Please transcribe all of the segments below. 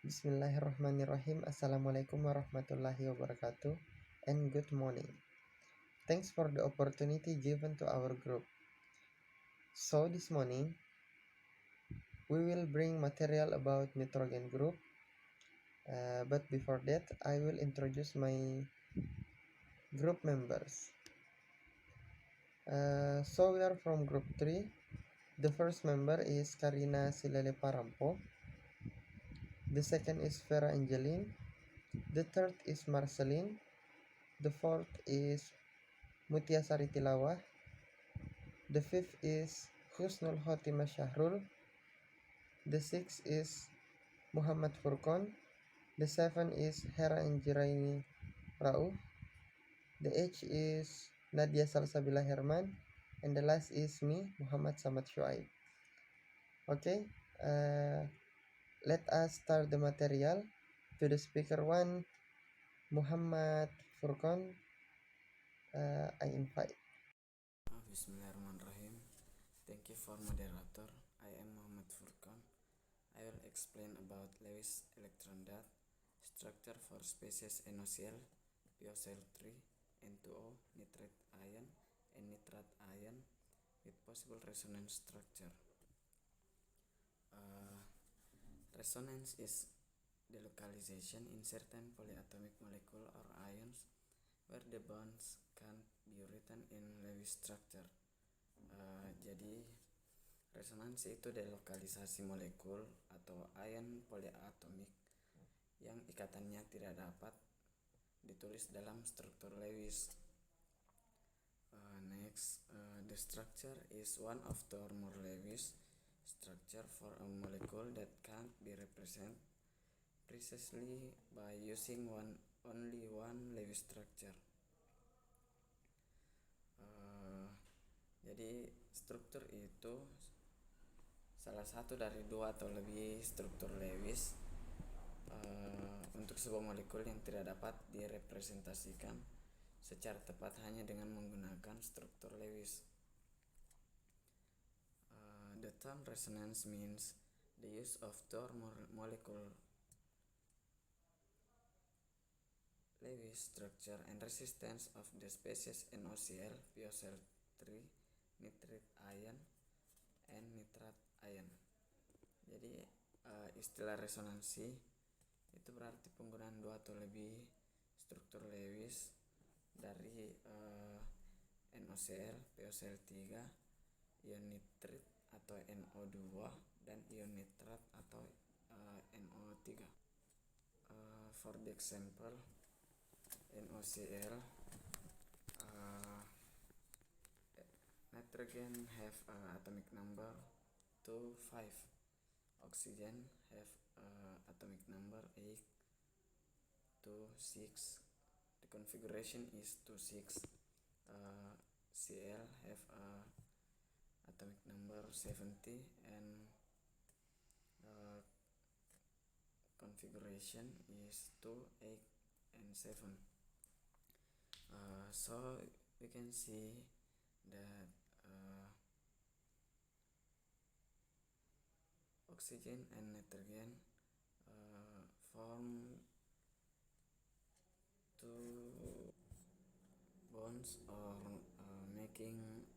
Bismillahirrahmanirrahim. Assalamualaikum warahmatullahi wabarakatuh, and good morning. Thanks for the opportunity given to our group. So this morning we will bring material about nitrogen group, but before that I will introduce my group members. So we are from group 3. The first member is Karina Silele Parampo. The second is Vera Angeline. The third is Marceline. The fourth is Mutiasari Tilawah. The fifth is Husnul Khotimah Syahrul. The sixth is Muhammad Furqon. The seventh is Hera Injiraini Rauf. The eighth is Nadia Salsabila Herman. And the last is me, Muhammad Samad Shuaib. Okay, let us start the material. To the speaker one, Muhammad Furqon, I invite. Bismillahirrahmanirrahim. Thank you for moderator. I am Muhammad Furqan. I will explain about Lewis electron dot, structure for species NaCl, PoCl3, N2O, nitrate ion, and nitrate ion with possible resonance structure. Resonance is the localization in certain polyatomic molecule or ions where the bonds can't be written in Lewis structure. Jadi resonansi itu delokalisasi molekul atau ion poliatomik yang ikatannya tidak dapat ditulis dalam struktur Lewis. The structure is one of the more Lewis structure for a molecule that can't be represented precisely by using only one Lewis structure. Jadi struktur itu salah satu dari dua atau lebih struktur Lewis untuk sebuah molekul yang tidak dapat direpresentasikan secara tepat hanya dengan menggunakan struktur Lewis. The term resonance means the use of two or more molecule Lewis structure and resistance of the species NaCl, PoCl3, nitrate ion, and nitrate ion. Jadi istilah resonansi itu berarti penggunaan dua atau lebih struktur Lewis dari NaCl, PoCl3, ion nitrit atau NO2 dan ion nitrat atau NO3. For the example, NaCl, nitrogen have atomic number 2, 5. Oxygen have atomic number 8, 2, 6. The configuration is 2, 6. Cl have atomic number 70 and configuration is 2, 8, and 7. So we can see that oxygen and nitrogen form two bonds or making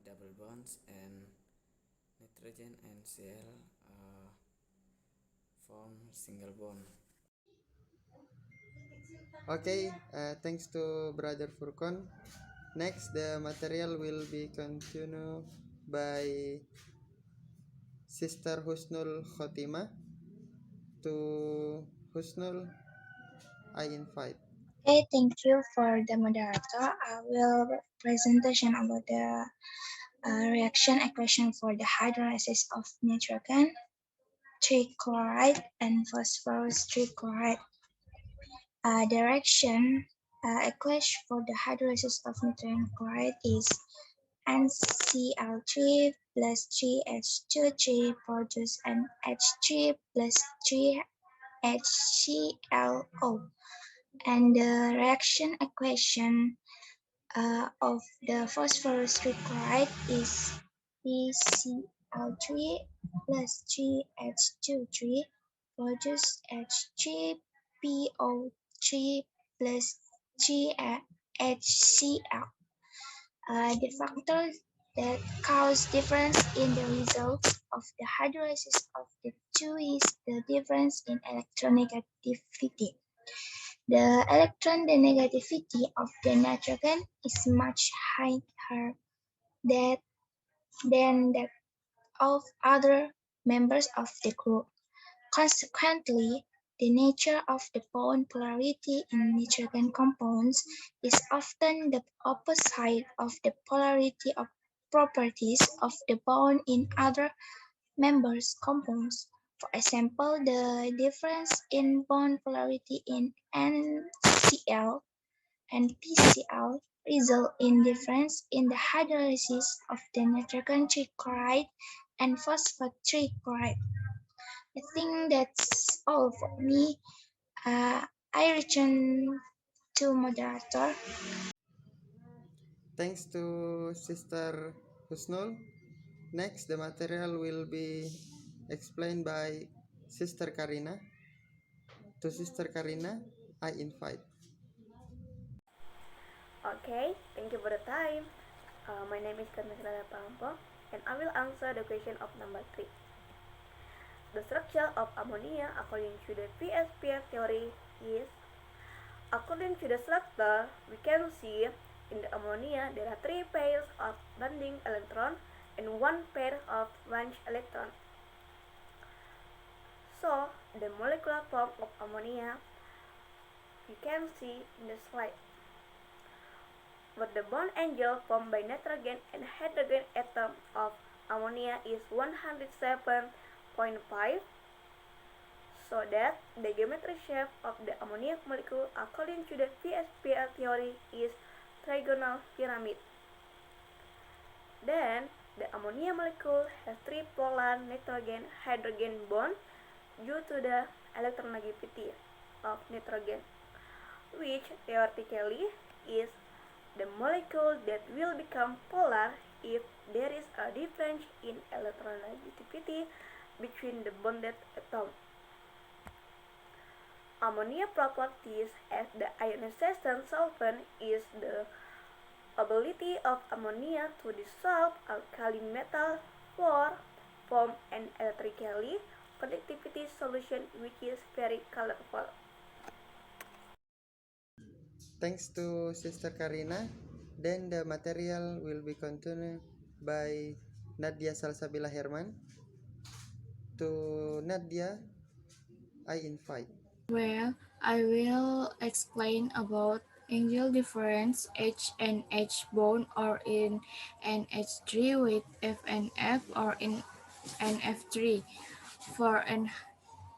double bonds, and nitrogen and Cl form single bond. Okay, thanks to Brother Furqon. Next, the material will be continued by Sister Husnul Khotimah. To Husnul, I invite. Okay, thank you for the moderator. I will presentation about the reaction equation for the hydrolysis of nitrogen trichloride and phosphorus trichloride. The reaction equation for the hydrolysis of nitrogen chloride is NCl3 plus 3H2 produce NH3 plus 3HClO. And the reaction equation of the phosphorus trichloride is PCl3 plus 3H23 produce H3PO3 plus 3HCl. The factors that cause difference in the results of the hydrolysis of the two is the difference in electronegativity. The electron negativity of the nitrogen is much higher that, than that of other members of the group. Consequently, the nature of the bond polarity in nitrogen compounds is often the opposite of the polarity of properties of the bond in other members compounds. For example, the difference in bond polarity in NCl and PCl result in difference in the hydrolysis of the nitrogen trichloride and phosphate trichloride. I think that's all for me. I return to moderator. Thanks to Sister Husnul. Next, the material will be explained by Sister Karina. To Sister Karina, I invite. Okay, thank you for the time. My name is Karina Silala Pampo, and I will answer the question of number 3. The structure of ammonia according to the PSPR theory is, according to the structure, we can see in the ammonia there are 3 pairs of bonding electron and 1 pair of valence electron. So, the molecular form of ammonia you can see in the slide. But the bond angle formed by nitrogen and hydrogen atom of ammonia is 107.5, so that the geometric shape of the ammonia molecule according to the PSPR theory is trigonal pyramid. Then the ammonia molecule has 3 polar nitrogen-hydrogen bond due to the electronegativity of nitrogen, which theoretically is the molecule that will become polar if there is a difference in electronegativity between the bonded atoms. Ammonia properties as the ionization solvent is the ability of ammonia to dissolve alkali metal or form an electrically conductivity solution which is very colorful. Thanks to Sister Karina. Then the material will be continued by Nadia Salsabila Herman. To Nadia, I invite. Well, I will explain about angle difference H and H bond or in NH3 with F and F or in NF3. For an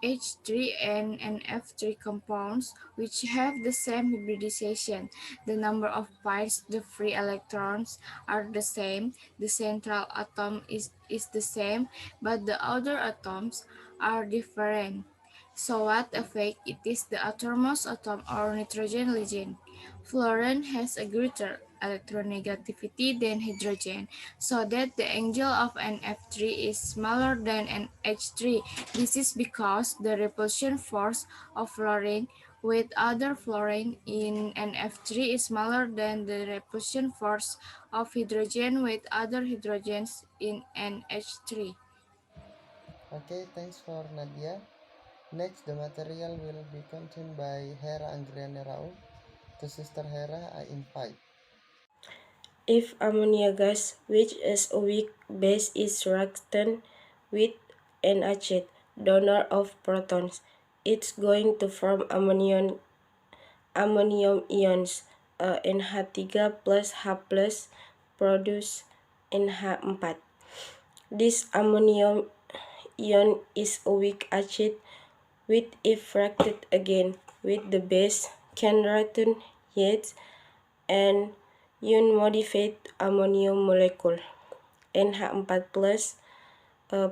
H3 and NF3 compounds which have the same hybridization, the number of pairs, the free electrons are the same, the central atom is the same, but the other atoms are different. So what effect it is the outermost atom or nitrogen ligand. Fluorine has a greater electronegativity than hydrogen, so that the angle of an F3 is smaller than an H3. This is because the repulsion force of fluorine with other fluorine in an F3 is smaller than the repulsion force of hydrogen with other hydrogens in an H3. Okay, thanks for Nadia. Next, the material will be continued by Hera Angriana Rao. To Sister Hera, I invite. If ammonia gas, which is a weak base, is reacted with an acid donor of protons, it's going to form ammonium ions. NH3 plus H plus produce NH4. This ammonium ion is a weak acid which if reacted again with the base can return yet an ion-modified ammonium molecule NH4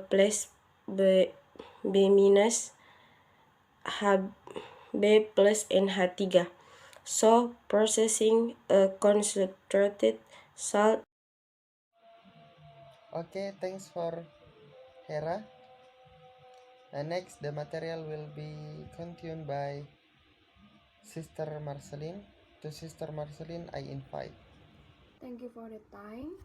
plus B minus Hb plus NH3. So processing a concentrated salt. Okay, thanks for Hera. Next, the material will be continued by Sister Marceline. To Sister Marceline, I invite. Thank you for the time.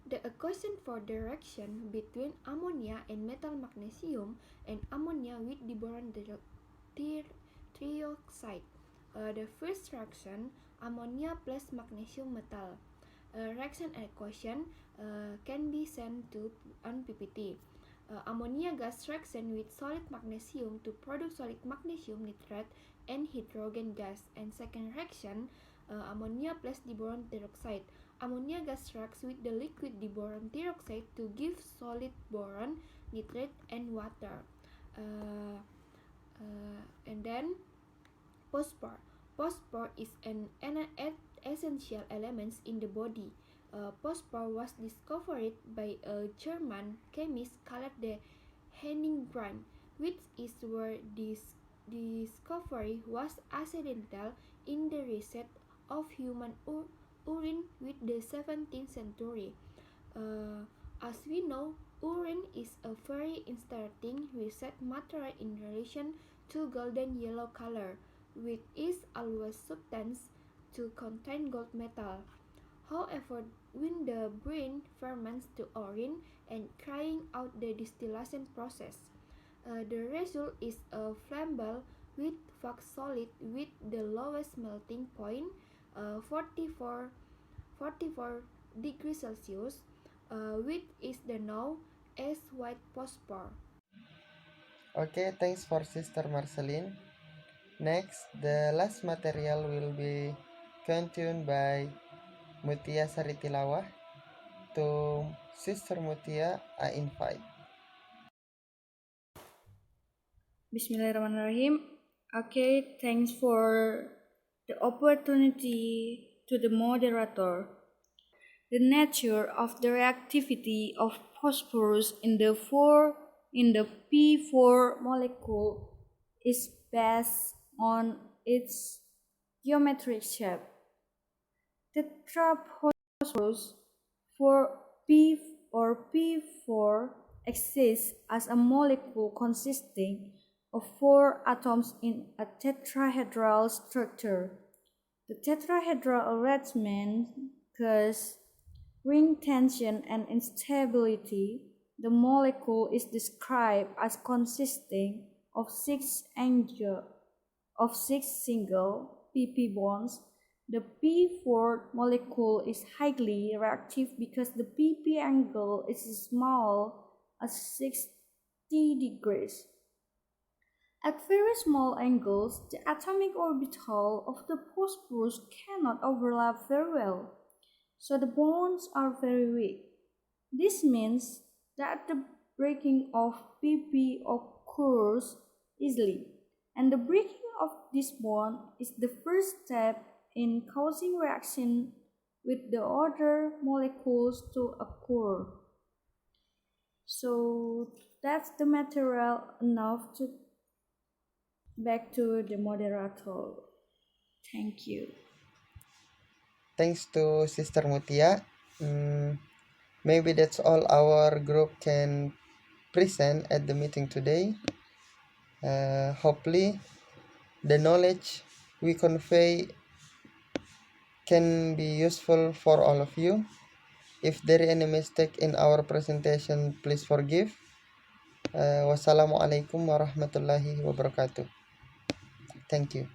The equation for the reaction between ammonia and metal magnesium and ammonia with the boron trioxide. The first reaction, ammonia plus magnesium metal. Reaction equation can be sent to on PPT. Ammonia gas reaction with solid magnesium to produce solid magnesium nitrate and hydrogen gas. And second reaction, ammonia plus boron dioxide. Ammonia gas reacts with the liquid boron dioxide to give solid boron, nitrate, and water. And then phosphor. Phosphor is an essential element in the body. Phosphor was discovered by a German chemist called the Henning Graham, which is where this discovery was accidental in the research of human urine with the 17th century. As we know, urine is a very interesting research material in relation to golden yellow color, which is always substance to contain gold metal. However, when the brain ferments the urine and carrying out the distillation process, the result is a flammable with wax solid with the lowest melting point, 44 degrees Celsius, which is the known as white phosphor. Okay, thanks for Sister Marceline. Next, the last material will be continued by Mutia Saritilawah. To Sister Mutia, I invite. Bismillahirrahmanirrahim. Okay, thanks for the opportunity to the moderator. The nature of the reactivity of phosphorus in the P4 molecule is based on its geometric shape. Tetraphosphorus for P4 exists as a molecule consisting of 4 atoms in a tetrahedral structure. The tetrahedral arrangement causes ring tension and instability. The molecule is described as consisting of 6 single pp bonds. The P4 molecule is highly reactive because the pp angle is small as 60 degrees. At very small angles, the atomic orbital of the phosphorus cannot overlap very well, so the bonds are very weak. This means that the breaking of pp occurs easily, and the breaking of this bond is the first step in causing reaction with the other molecules to occur. So that's the material enough to back to the moderator. Thank you. Thanks to Sister Mutia. Maybe that's all our group can present at the meeting today. Hopefully, the knowledge we convey can be useful for all of you. If there is any mistake in our presentation, please forgive. Wassalamualaikum warahmatullahi wabarakatuh. Thank you.